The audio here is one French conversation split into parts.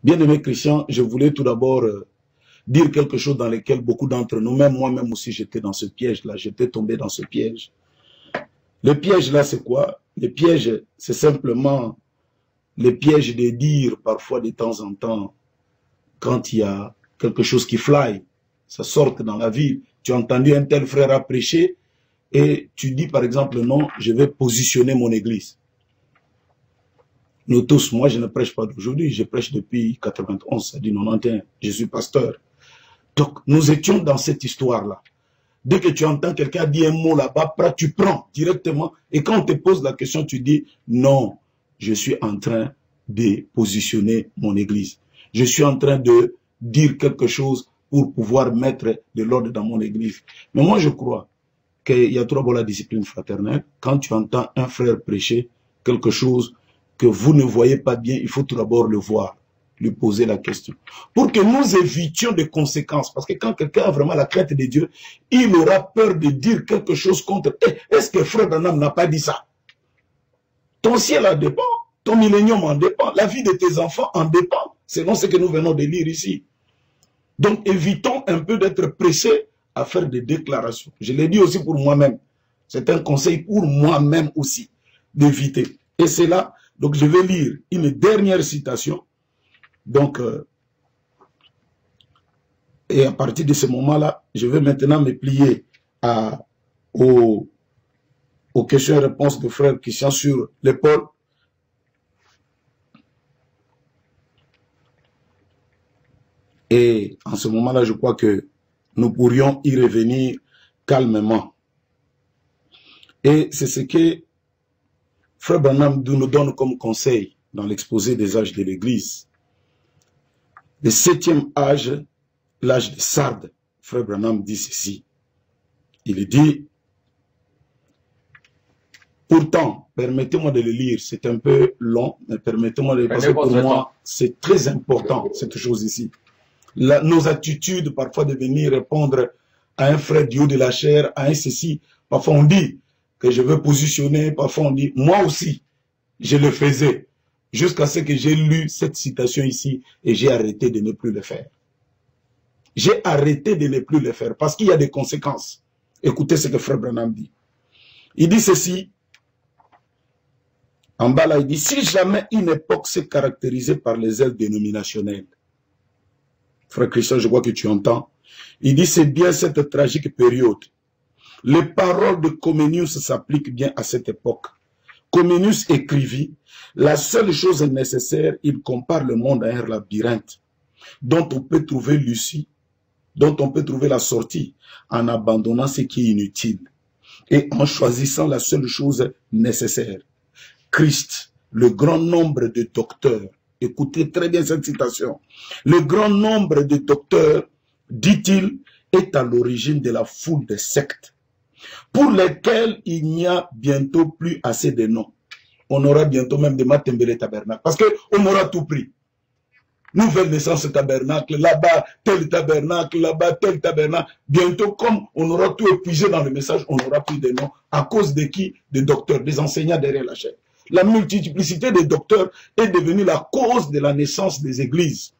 Bien-aimé Christian, je voulais tout d'abord dire quelque chose dans lequel beaucoup d'entre nous, même moi-même aussi, j'étais dans ce piège-là, j'étais tombé dans ce piège. Le piège-là, c'est quoi? Le piège, c'est simplement le piège de dire parfois de temps en temps, quand il y a quelque chose qui fly, ça sort dans la vie. Tu as entendu un tel frère a prêché et tu dis par exemple, non, je vais positionner mon église. Nous tous, moi je ne prêche pas d'aujourd'hui, je prêche depuis 91, ça dit 91, je suis pasteur. Donc nous étions dans cette histoire-là. Dès que tu entends quelqu'un dire un mot là-bas, tu prends directement. Et quand on te pose la question, tu dis, non, je suis en train de positionner mon église. Je suis en train de dire quelque chose pour pouvoir mettre de l'ordre dans mon église. Mais moi, je crois qu'il y a trop la discipline fraternelle. Quand tu entends un frère prêcher quelque chose que vous ne voyez pas bien, il faut tout d'abord le voir, lui poser la question. Pour que nous évitions des conséquences. Parce que quand quelqu'un a vraiment la crainte de Dieu, il aura peur de dire quelque chose contre. Est-ce que Frère Branham n'a pas dit ça? Ton ciel en dépend, ton millénium en dépend, la vie de tes enfants en dépend, selon ce que nous venons de lire ici. Donc évitons un peu d'être pressés à faire des déclarations. Je l'ai dit aussi pour moi-même. C'est un conseil pour moi-même aussi, d'éviter. Et c'est là, donc je vais lire une dernière citation. Donc, et à partir de ce moment-là, je vais maintenant me plier aux questions et réponses de frère Christian sur l'épaule. Et en ce moment-là, je crois que nous pourrions y revenir calmement. Et c'est ce que frère Branham nous donne comme conseil dans l'exposé des âges de l'Église. Le 7e âge, l'âge de Sardes, frère Branham dit ceci. Il dit, pourtant, permettez-moi de le lire, c'est un peu long, mais permettez-moi de le lire, parce que pour moi, c'est très important, cette chose ici. Nos attitudes, parfois de venir répondre à un frère du haut de la chair, à un ceci, parfois on dit que je veux positionner, parfois on dit, moi aussi, je le faisais, jusqu'à ce que j'ai lu cette citation ici, et j'ai arrêté de ne plus le faire. J'ai arrêté de ne plus le faire, parce qu'il y a des conséquences. Écoutez ce que frère Branham dit. Il dit ceci, en bas là, il dit, si jamais une époque s'est caractérisée par les ailes dénominationnelles, frère Christian, je vois que tu entends, il dit, c'est bien cette tragique période. Les paroles de Comenius s'appliquent bien à cette époque. Comenius écrivit, la seule chose nécessaire, il compare le monde à un labyrinthe, dont on peut trouver l'issue, dont on peut trouver la sortie, en abandonnant ce qui est inutile, et en choisissant la seule chose nécessaire. Christ, le grand nombre de docteurs, écoutez très bien cette citation, le grand nombre de docteurs, dit-il, est à l'origine de la foule des sectes, pour lesquelles il n'y a bientôt plus assez de noms. On aura bientôt même des Matembele Tabernacle, parce qu'on aura tout pris. Nouvelle naissance tabernacle, là-bas tel tabernacle, là-bas tel tabernacle. Bientôt, comme on aura tout épuisé dans le message, on n'aura plus de noms. À cause de qui? Des docteurs, des enseignants derrière la chaîne. La multiplicité des docteurs est devenue la cause de la naissance des églises.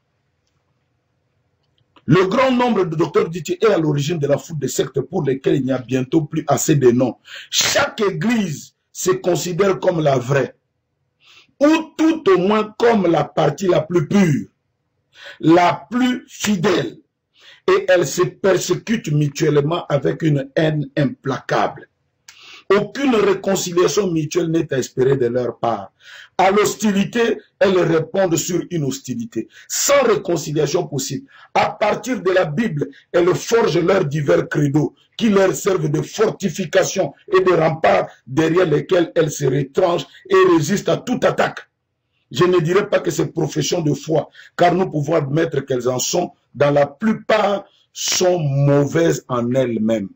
Le grand nombre de docteurs, dit-il, est à l'origine de la foule des sectes pour lesquelles il n'y a bientôt plus assez de noms. Chaque église se considère comme la vraie, ou tout au moins comme la partie la plus pure, la plus fidèle, et elles se persécutent mutuellement avec une haine implacable. Aucune réconciliation mutuelle n'est à espérer de leur part. À l'hostilité, elles répondent sur une hostilité. Sans réconciliation possible, à partir de la Bible, elles forgent leurs divers credos qui leur servent de fortification et de remparts derrière lesquels elles se retranchent et résistent à toute attaque. Je ne dirais pas que c'est profession de foi, car nous pouvons admettre qu'elles en sont, dans la plupart, sont mauvaises en elles-mêmes.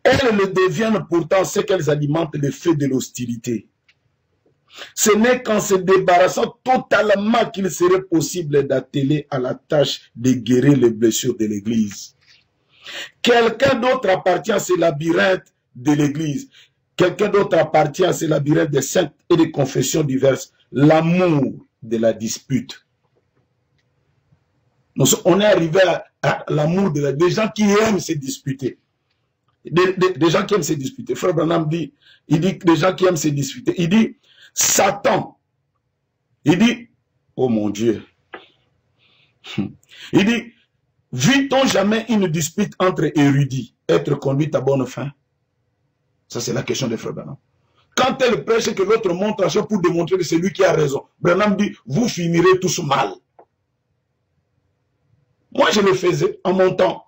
Elles le deviennent pourtant ce qu'elles alimentent l'effet de l'hostilité. Ce n'est qu'en se débarrassant totalement qu'il serait possible d'atteler à la tâche de guérir les blessures de l'Église. Quelqu'un d'autre appartient à ce labyrinthe de l'Église. Quelqu'un d'autre appartient à ce labyrinthe des sectes et des confessions diverses. L'amour de la dispute. Donc, on est arrivé à l'amour des gens qui aiment se disputer. Des gens qui aiment se disputer. Frère Branham dit, il dit des gens qui aiment se disputer. Il dit, Satan, il dit, oh mon Dieu, il dit, vit-on jamais une dispute entre érudits, être conduite à bonne fin? Ça, c'est la question de Frère Branham. Quand elle prêche que l'autre montre à chaque pour démontrer que c'est lui qui a raison, Branham dit, vous finirez tous mal. Moi, je le faisais en mon temps.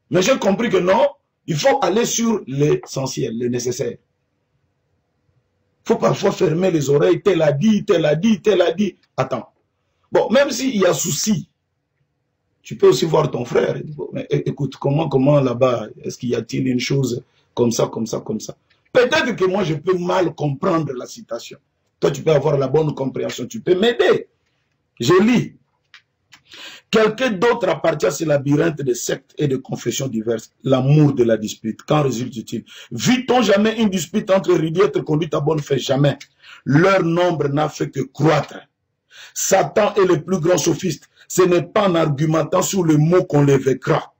Mais j'ai compris que non, il faut aller sur l'essentiel, le nécessaire. Il faut parfois fermer les oreilles, tel a dit, tel a dit, tel a dit. Attends. Bon, même s'il y a souci, tu peux aussi voir ton frère. Mais écoute, comment là-bas, est-ce qu'il y a-t-il une chose comme ça, comme ça, comme ça? Peut-être que moi, je peux mal comprendre la citation. Toi, tu peux avoir la bonne compréhension. Tu peux m'aider. Je lis. Quelqu'un d'autre appartient à ce labyrinthe de sectes et de confessions diverses. L'amour de la dispute. Qu'en résulte-t-il? Vit-on jamais une dispute entre érudits être conduite à bonne fin? Jamais. Leur nombre n'a fait que croître. Satan est le plus grand sophiste. Ce n'est pas en argumentant sur le mot qu'on les vaincra.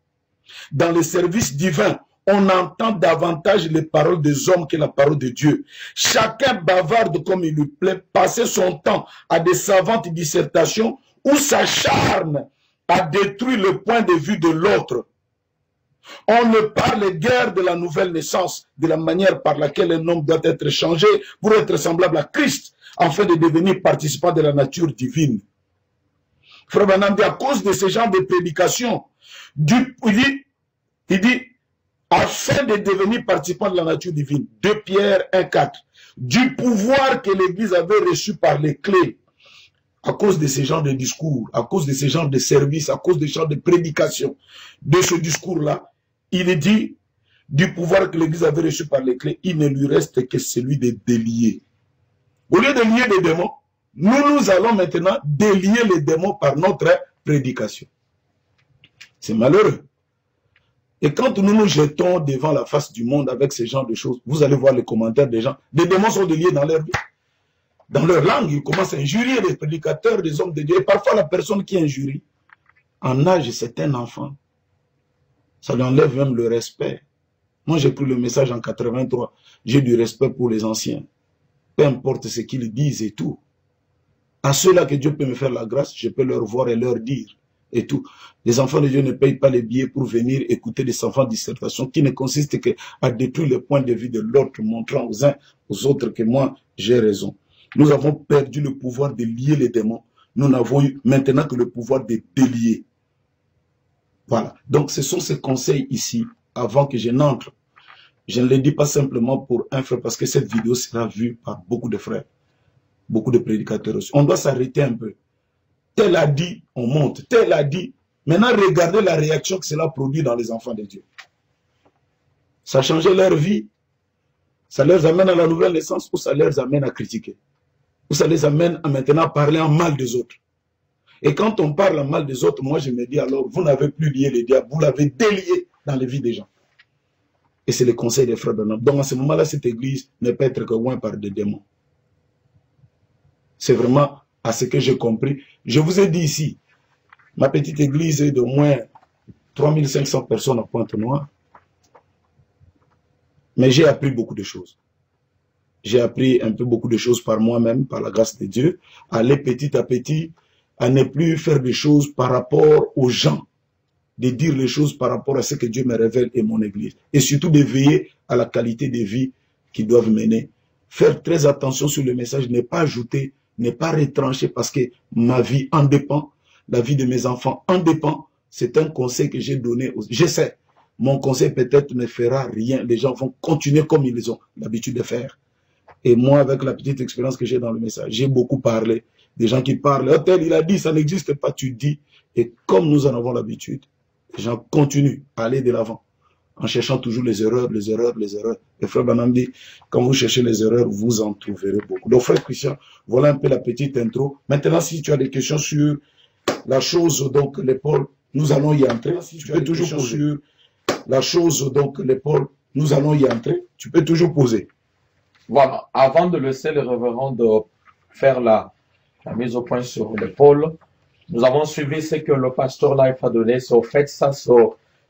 Dans le service divin, on entend davantage les paroles des hommes que la parole de Dieu. Chacun bavarde comme il lui plaît, passer son temps à des savantes dissertations ou s'acharne à détruire le point de vue de l'autre. On ne parle guère de la nouvelle naissance, de la manière par laquelle un homme doit être changé pour être semblable à Christ, afin de devenir participant de la nature divine. Frère Branham dit, à cause de ce genre de prédication, il dit, afin de devenir participant de la nature divine, 2 Pierre 1,4, du pouvoir que l'Église avait reçu par les clés, à cause de ce genre de discours, à cause de ce genre de service, à cause de ce genre de prédication, de ce discours-là, il dit, du pouvoir que l'Église avait reçu par les clés, il ne lui reste que celui de délier. Au lieu de lier les démons, nous allons maintenant délier les démons par notre prédication. C'est malheureux. Et quand nous nous jetons devant la face du monde avec ce genre de choses, vous allez voir les commentaires des gens. Des démons sont déliés dans leur vie. Dans leur langue, ils commencent à injurier les prédicateurs, des hommes de Dieu. Et parfois, la personne qui injurie, en âge, c'est un enfant. Ça lui enlève même le respect. Moi, j'ai pris le message en 83. J'ai du respect pour les anciens. Peu importe ce qu'ils disent et tout. À ceux-là que Dieu peut me faire la grâce, je peux leur voir et leur dire et tout. Les enfants de Dieu ne payent pas les billets pour venir écouter des enfants dissertations qui ne consistent qu'à détruire le point de vue de l'autre, montrant aux uns aux autres que moi, j'ai raison. Nous avons perdu le pouvoir de lier les démons. Nous n'avons eu maintenant que le pouvoir de délier. Voilà. Donc, ce sont ces conseils ici, avant que je n'entre. Je ne les dis pas simplement pour un frère, parce que cette vidéo sera vue par beaucoup de frères, beaucoup de prédicateurs aussi. On doit s'arrêter un peu. Tel a dit, on monte. Tel a dit. Maintenant, regardez la réaction que cela produit dans les enfants de Dieu. Ça a changé leur vie. Ça leur amène à la nouvelle naissance ou ça leur amène à critiquer. Ou ça les amène à maintenant parler en mal des autres. Et quand on parle en mal des autres, moi je me dis alors, vous n'avez plus lié les diables, vous l'avez délié dans les vies des gens. Et c'est le conseil des frères Branham. Donc à ce moment-là, cette église ne peut être que loin par des démons. C'est vraiment à ce que j'ai compris. Je vous ai dit ici, ma petite église est de moins 3500 personnes à Pointe-Noire. Mais j'ai appris beaucoup de choses. J'ai appris un peu beaucoup de choses par moi-même, par la grâce de Dieu, à aller petit à petit, à ne plus faire des choses par rapport aux gens, de dire les choses par rapport à ce que Dieu me révèle et mon église. Et surtout de veiller à la qualité de vie qu'ils doivent mener. Faire très attention sur le message, ne pas ajouter, ne pas retrancher parce que ma vie en dépend, la vie de mes enfants en dépend. C'est un conseil que j'ai donné. Je sais, mon conseil peut-être ne fera rien. Les gens vont continuer comme ils ont l'habitude de faire. Et moi, avec la petite expérience que j'ai dans le message, j'ai beaucoup parlé. Des gens qui parlent, oh, tel, il a dit, ça n'existe pas, tu dis. Et comme nous en avons l'habitude, les gens continuent à aller de l'avant, en cherchant toujours les erreurs, les erreurs, les erreurs. Et frère Branham dit, quand vous cherchez les erreurs, vous en trouverez beaucoup. Donc frère Christian, voilà un peu la petite intro. Maintenant, si tu as des questions sur la chose, donc l'épaule, nous allons y entrer. Si tu peux toujours poser sur la chose, donc l'épaule, nous allons y entrer. Tu peux toujours poser. Voilà, avant de laisser le révérend de faire la mise au point sur l'épaule. Nous avons suivi ce que le pasteur Life a donné. C'est au fait ça, c'est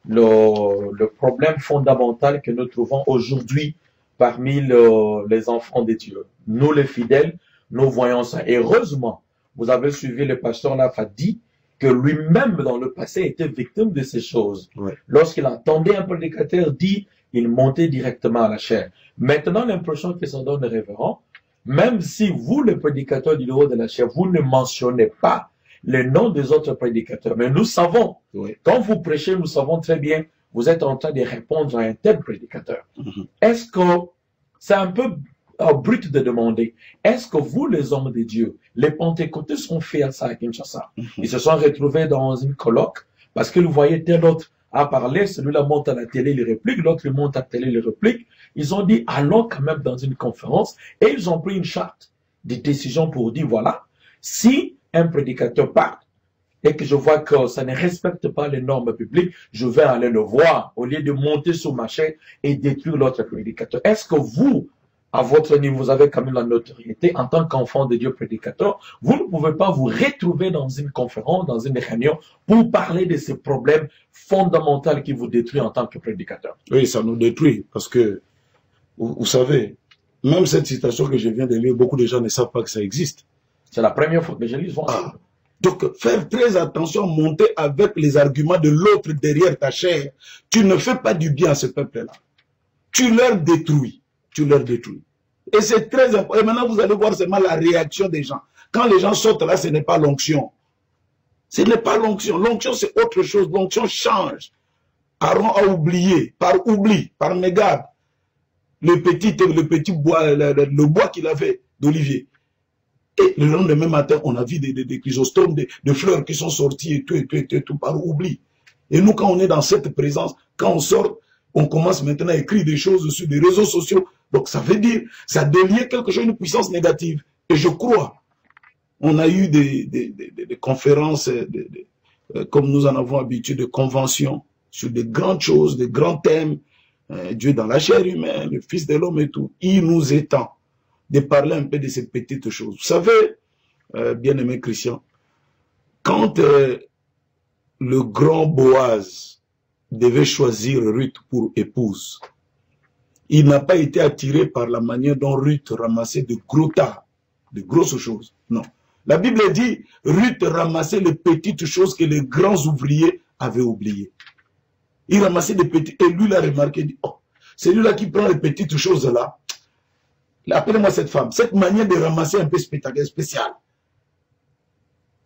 le problème fondamental que nous trouvons aujourd'hui parmi les enfants de Dieu. Nous les fidèles, nous voyons ça. Et heureusement, vous avez suivi le pasteur Life a dit que lui-même dans le passé était victime de ces choses. Ouais. Lorsqu'il entendait un prédicateur dire, il montait directement à la chair. Maintenant, l'impression que ça donne révérend, même si vous, le prédicateur du haut de la chair, vous ne mentionnez pas les noms des autres prédicateurs. Mais nous savons, oui. Quand vous prêchez, nous savons très bien, vous êtes en train de répondre à un tel prédicateur. Est-ce que c'est un peu brut de demander, est-ce que vous, les hommes de Dieu, les pentecôtistes ont fait ça à Kinshasa? Ils se sont retrouvés dans une colloque parce qu'ils voyaient tel autre à parler, celui-là monte à la télé, il réplique, l'autre monte à la télé, il réplique. Ils ont dit, allons quand même dans une conférence et ils ont pris une charte de décision pour dire, voilà, si un prédicateur part et que je vois que ça ne respecte pas les normes publiques, je vais aller le voir au lieu de monter sur ma chaise et détruire l'autre prédicateur. Est-ce que vous, à votre niveau, vous avez quand même la notoriété en tant qu'enfant de Dieu prédicateur, vous ne pouvez pas vous retrouver dans une conférence, dans une réunion, pour parler de ces problèmes fondamentaux qui vous détruisent en tant que prédicateur? Oui, ça nous détruit parce que, vous savez, même cette citation que je viens de lire, beaucoup de gens ne savent pas que ça existe. C'est la première fois que je lis. Donc, faire très attention, monter avec les arguments de l'autre derrière ta chair. Tu ne fais pas du bien à ce peuple-là. Tu leur détruis. Tu leur détruis. Et c'est très important. Et maintenant, vous allez voir seulement la réaction des gens. Quand les gens sortent là, ce n'est pas l'onction. Ce n'est pas l'onction. L'onction, c'est autre chose. L'onction change. Aaron a oublié, par oubli, par mégarde, le petit bois, le bois qu'il avait d'olivier. Et le lendemain matin, on a vu des chrysostomes, des fleurs qui sont sorties et tout par oubli. Et nous, quand on est dans cette présence, quand on sort, on commence maintenant à écrire des choses sur des réseaux sociaux. Donc ça veut dire, ça délie quelque chose, une puissance négative. Et je crois, on a eu des conférences, comme nous en avons habitué, de conventions sur des grandes choses, des grands thèmes. Dieu dans la chair humaine, le Fils de l'homme et tout. Il nous étend de parler un peu de ces petites choses. Vous savez, bien-aimé Christian, quand le grand Boaz devait choisir Ruth pour épouse, il n'a pas été attiré par la manière dont Ruth ramassait de gros tas, de grosses choses. Non. La Bible dit, Ruth ramassait les petites choses que les grands ouvriers avaient oubliées. Il ramassait des petites, et lui l'a remarqué, il dit, oh, c'est lui-là qui prend les petites choses là. Appelez-moi cette femme. Cette manière de ramasser un peu spéciale.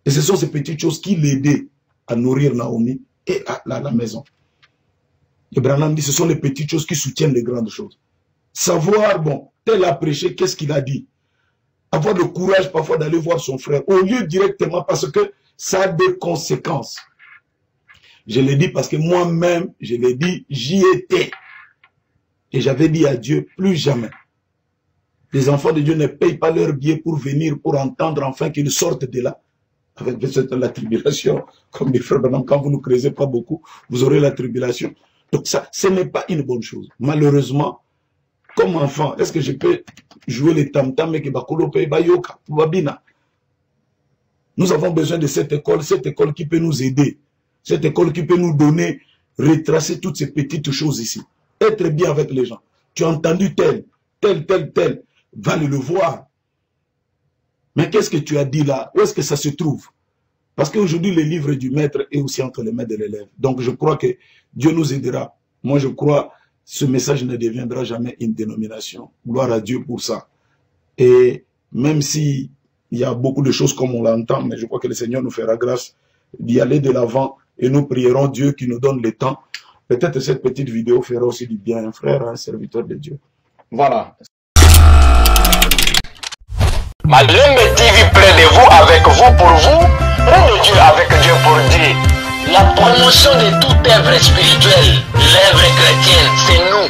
Et ce sont ces petites choses qui l'aidaient à nourrir Naomi et à la maison. Et Branham dit, ce sont les petites choses qui soutiennent les grandes choses. Savoir, bon, tel a prêché, qu'est-ce qu'il a dit? Avoir le courage parfois d'aller voir son frère, au lieu directement, parce que ça a des conséquences. Je l'ai dit parce que moi-même, je l'ai dit, j'y étais. Et j'avais dit à Dieu, plus jamais. Les enfants de Dieu ne payent pas leur billet pour venir, pour entendre enfin qu'ils sortent de là. Avec la tribulation, comme les frères, quand vous ne creusez pas beaucoup, vous aurez la tribulation. Donc ça, ce n'est pas une bonne chose. Malheureusement, comme enfant, est-ce que je peux jouer les tam-tam et que bakolo paye bayoka, babina? Nous avons besoin de cette école qui peut nous aider. Cette école qui peut nous donner, retracer toutes ces petites choses ici. Être bien avec les gens. Tu as entendu tel, va le voir. Mais qu'est-ce que tu as dit là? Où est-ce que ça se trouve? Parce qu'aujourd'hui, le livre du maître est aussi entre les mains de l'élève. Donc je crois que Dieu nous aidera. Moi je crois que ce message ne deviendra jamais une dénomination. Gloire à Dieu pour ça. Et même si il y a beaucoup de choses comme on l'entend, mais je crois que le Seigneur nous fera grâce d'y aller de l'avant et nous prierons Dieu qui nous donne le temps. Peut-être cette petite vidéo fera aussi du bien à un frère, un serviteur de Dieu. Voilà. Malembe TV près de vous, avec vous, pour vous, et Dieu avec Dieu pour Dieu. La promotion de toute œuvre spirituelle, l'œuvre chrétienne, c'est nous.